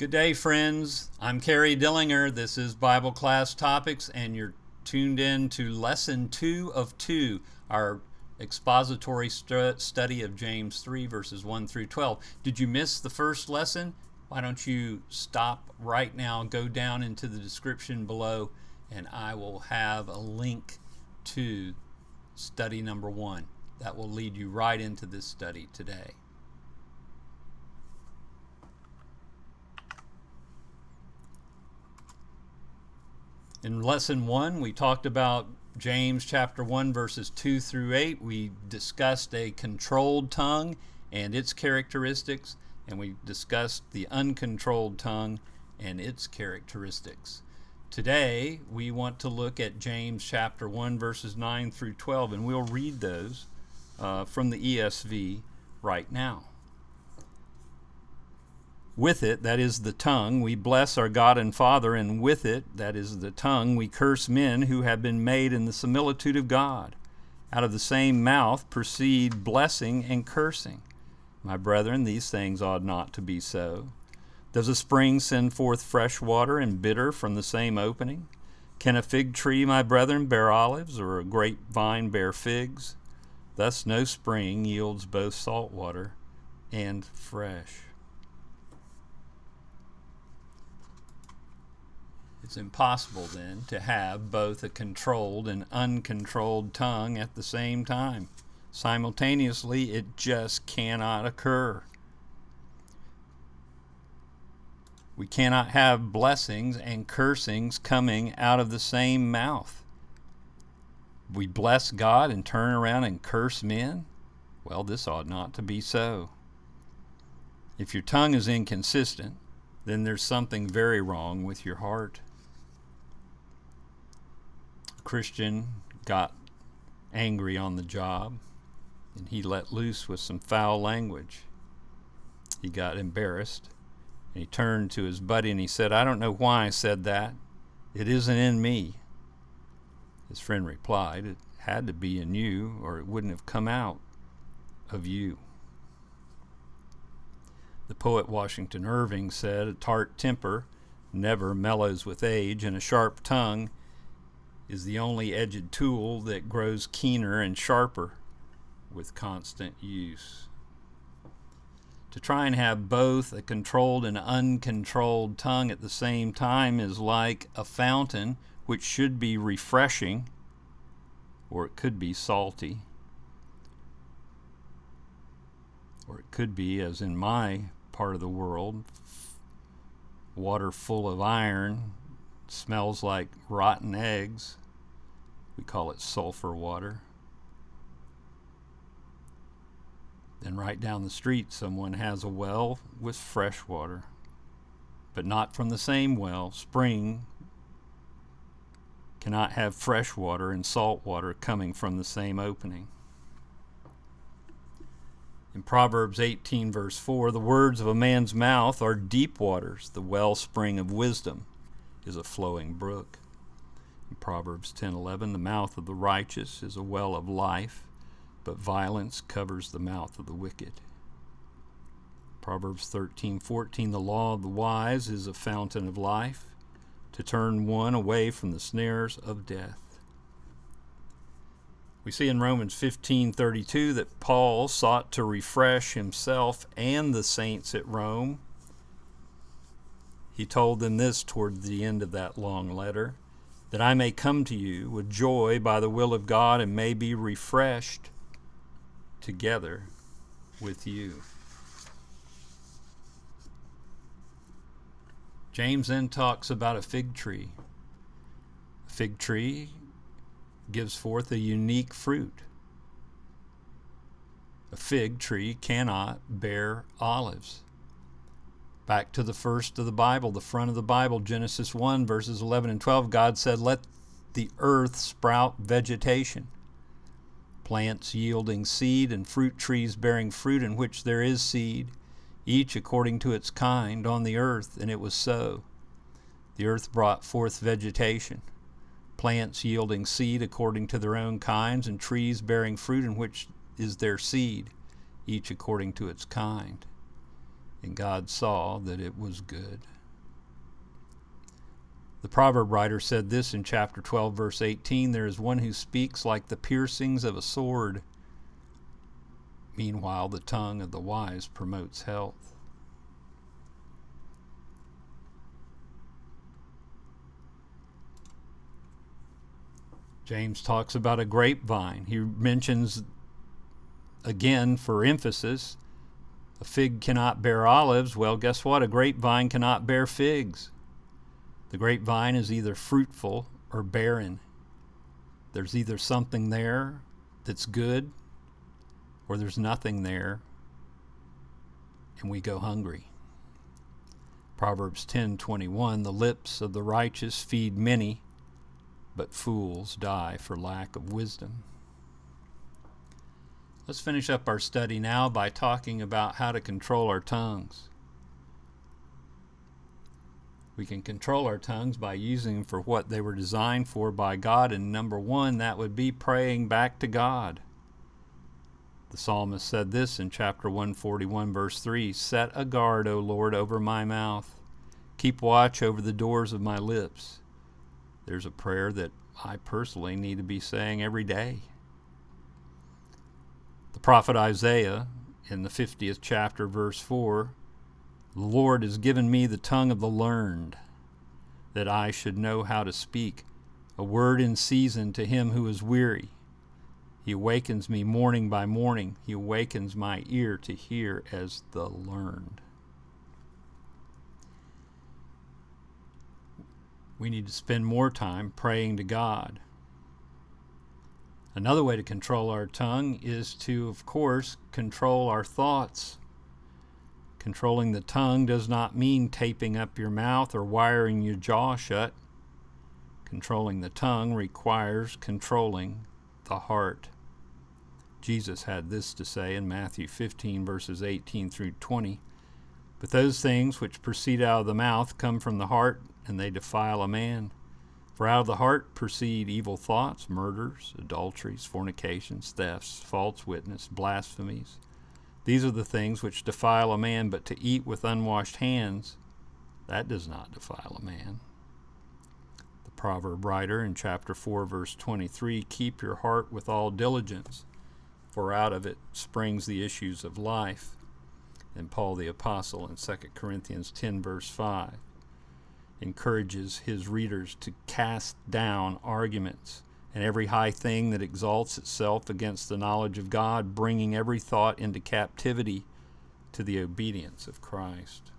Good day, friends. I'm Kerry Dillinger. This is Bible Class Topics, and you're tuned in to Lesson 2 of 2, our expository study of James 3, verses 1 through 12. Did you miss the first lesson? Why don't you stop right now, go down into the description below, and I will have a link to study number 1. That will lead you right into this study today. In Lesson 1, we talked about James chapter 1, verses 2 through 8. We discussed a controlled tongue and its characteristics, and we discussed the uncontrolled tongue and its characteristics. Today, we want to look at James chapter 1, verses 9 through 12, and we'll read those from the ESV right now. With it, that is the tongue, we bless our God and Father, and with it, that is the tongue, we curse men who have been made in the similitude of God. Out of the same mouth proceed blessing and cursing. My brethren, these things ought not to be so. Does a spring send forth fresh water and bitter from the same opening? Can a fig tree, my brethren, bear olives, or a grapevine bear figs? Thus no spring yields both salt water and fresh. It's impossible then to have both a controlled and uncontrolled tongue at the same time. Simultaneously, it just cannot occur. We cannot have blessings and cursings coming out of the same mouth. We bless God and turn around and curse men? Well, this ought not to be so. If your tongue is inconsistent, then there's something very wrong with your heart. Christian got angry on the job, and he let loose with some foul language. He got embarrassed, and he turned to his buddy and he said, "I don't know why I said that. It isn't in me." His friend replied, "It had to be in you, or it wouldn't have come out of you." The poet Washington Irving said, "A tart temper never mellows with age, and a sharp tongue is the only edged tool that grows keener and sharper with constant use." To try and have both a controlled and uncontrolled tongue at the same time is like a fountain, which should be refreshing, or it could be salty, or it could be, as in my part of the world, water full of iron, smells like rotten eggs. We call it sulfur water. Then right down the street, someone has a well with fresh water, but not from the same well. Spring cannot have fresh water and salt water coming from the same opening. In Proverbs 18, verse 4, the words of a man's mouth are deep waters. The wellspring of wisdom is a flowing brook. In Proverbs 10:11, the mouth of the righteous is a well of life, but violence covers the mouth of the wicked. Proverbs 13:14, the law of the wise is a fountain of life, to turn one away from the snares of death. We see in Romans 15:32 that Paul sought to refresh himself and the saints at Rome. He told them this toward the end of that long letter, that I may come to you with joy by the will of God and may be refreshed together with you. James then talks about a fig tree. A fig tree gives forth a unique fruit. A fig tree cannot bear olives. Back to the first of the Bible, the front of the Bible, Genesis 1, verses 11 and 12, God said, "Let the earth sprout vegetation, plants yielding seed and fruit trees bearing fruit in which there is seed, each according to its kind on the earth." And it was so. The earth brought forth vegetation, plants yielding seed according to their own kinds, and trees bearing fruit in which is their seed, each according to its kind. And God saw that it was good. The proverb writer said this in chapter 12, verse 18, there is one who speaks like the piercings of a sword. Meanwhile, the tongue of the wise promotes health. James talks about a grapevine. He mentions, again, for emphasis, a fig cannot bear olives. Well, guess what? A grapevine cannot bear figs. The grapevine is either fruitful or barren. There's either something there that's good, or there's nothing there, and we go hungry. Proverbs 10:21, the lips of the righteous feed many, but fools die for lack of wisdom. Let's finish up our study now by talking about how to control our tongues. We can control our tongues by using them for what they were designed for by God, and number one, that would be praying back to God. The psalmist said this in chapter 141, verse 3, set a guard, O Lord, over my mouth. Keep watch over the doors of my lips. There's a prayer that I personally need to be saying every day. The prophet Isaiah, in the 50th chapter, verse 4, the Lord has given me the tongue of the learned, that I should know how to speak a word in season to him who is weary. He awakens me morning by morning. He awakens my ear to hear as the learned. We need to spend more time praying to God. Another way to control our tongue is to, of course, control our thoughts. Controlling the tongue does not mean taping up your mouth or wiring your jaw shut. Controlling the tongue requires controlling the heart. Jesus had this to say in Matthew 15, verses 18 through 20. But those things which proceed out of the mouth come from the heart, and they defile a man. For out of the heart proceed evil thoughts, murders, adulteries, fornications, thefts, false witness, blasphemies. These are the things which defile a man, but to eat with unwashed hands, that does not defile a man. The proverb writer in chapter 4, verse 23, keep your heart with all diligence, for out of it springs the issues of life. And Paul the Apostle in 2 Corinthians 10, verse 5, encourages his readers to cast down arguments and every high thing that exalts itself against the knowledge of God, bringing every thought into captivity to the obedience of Christ.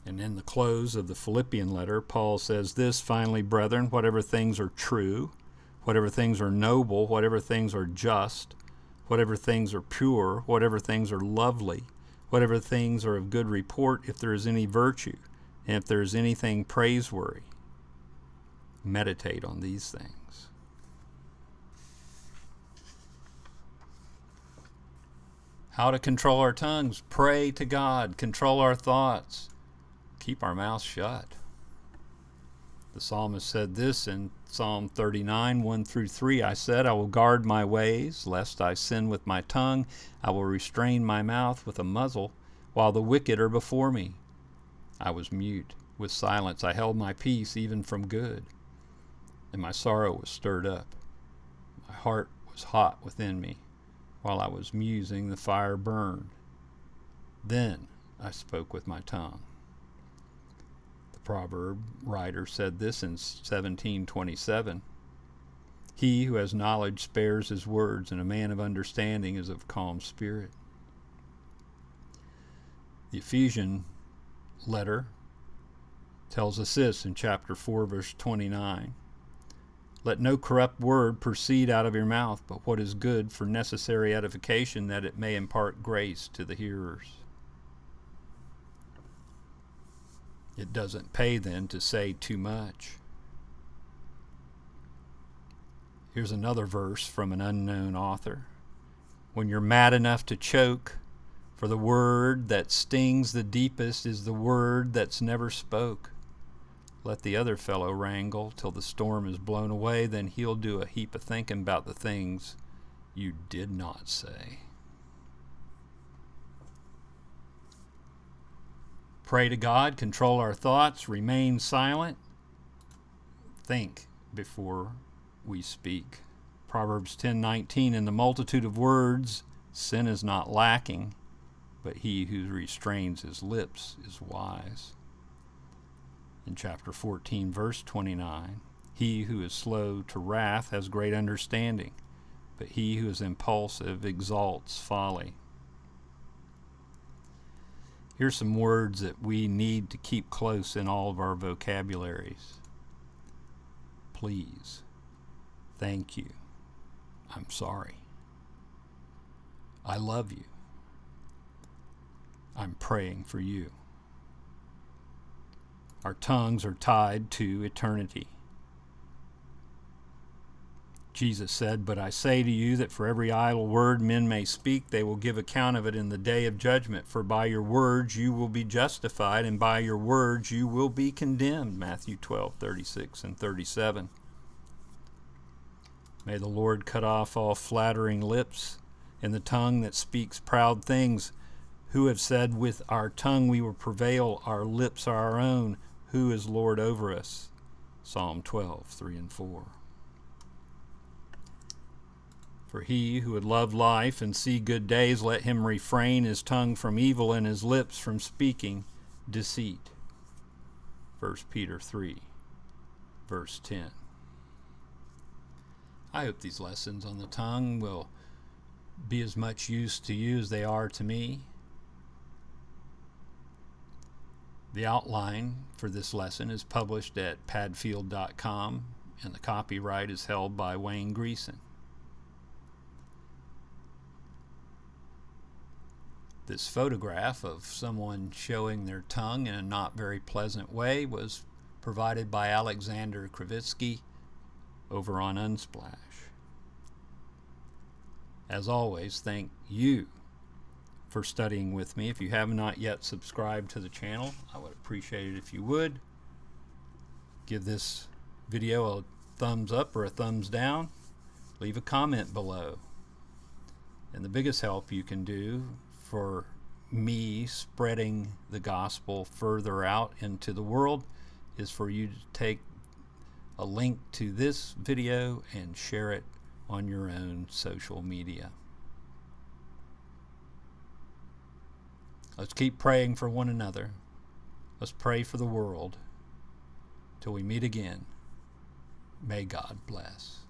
And in the close of the Philippian letter, Paul says this, finally, brethren, whatever things are true, whatever things are noble, whatever things are just, whatever things are pure, whatever things are lovely, whatever things are of good report, if there is any virtue, and if there is anything praiseworthy, meditate on these things. How to control our tongues? Pray to God. Control our thoughts. Keep our mouths shut. The psalmist said this in Psalm 39, 1 through 3. I said, I will guard my ways, lest I sin with my tongue. I will restrain my mouth with a muzzle, while the wicked are before me. I was mute. With silence I held my peace, even from good. And my sorrow was stirred up. My heart was hot within me. While I was musing, the fire burned. Then I spoke with my tongue. The proverb writer said this in 17:27. He who has knowledge spares his words, and a man of understanding is of calm spirit. The Ephesian letter tells us this in chapter 4, verse 29. Let no corrupt word proceed out of your mouth, but what is good for necessary edification, that it may impart grace to the hearers. It doesn't pay then to say too much. Here's another verse from an unknown author. When you're mad enough to choke, for the word that stings the deepest is the word that's never spoke. Let the other fellow wrangle till the storm is blown away, then he'll do a heap of thinking about the things you did not say. Pray to God, control our thoughts, remain silent, think before we speak. Proverbs 10:19, in the multitude of words, sin is not lacking, but he who restrains his lips is wise. In chapter 14, verse 29, he who is slow to wrath has great understanding, but he who is impulsive exalts folly. Here's some words that we need to keep close in all of our vocabularies. Please. Thank you. I'm sorry. I love you. I'm praying for you. Our tongues are tied to eternity. Jesus said, but I say to you that for every idle word men may speak, they will give account of it in the day of judgment. For by your words you will be justified, and by your words you will be condemned. Matthew 12:36 and 37. May the Lord cut off all flattering lips and the tongue that speaks proud things. Who have said, with our tongue we will prevail, our lips are our own. Who is Lord over us? Psalm 12:3 and 4. For he who would love life and see good days, let him refrain his tongue from evil and his lips from speaking deceit. 1 Peter 3, verse 10. I hope these lessons on the tongue will be as much use to you as they are to me. The outline for this lesson is published at padfield.com, and the copyright is held by Wayne Greason. This photograph of someone showing their tongue in a not very pleasant way was provided by Alexander Krivitskiy over on Unsplash. As always, thank you for studying with me. If you have not yet subscribed to the channel, I would appreciate it if you would. Give this video a thumbs up or a thumbs down. Leave a comment below. And the biggest help you can do for me spreading the gospel further out into the world is for you to take a link to this video and share it on your own social media. Let's keep praying for one another. Let's pray for the world. Till we meet again, may God bless.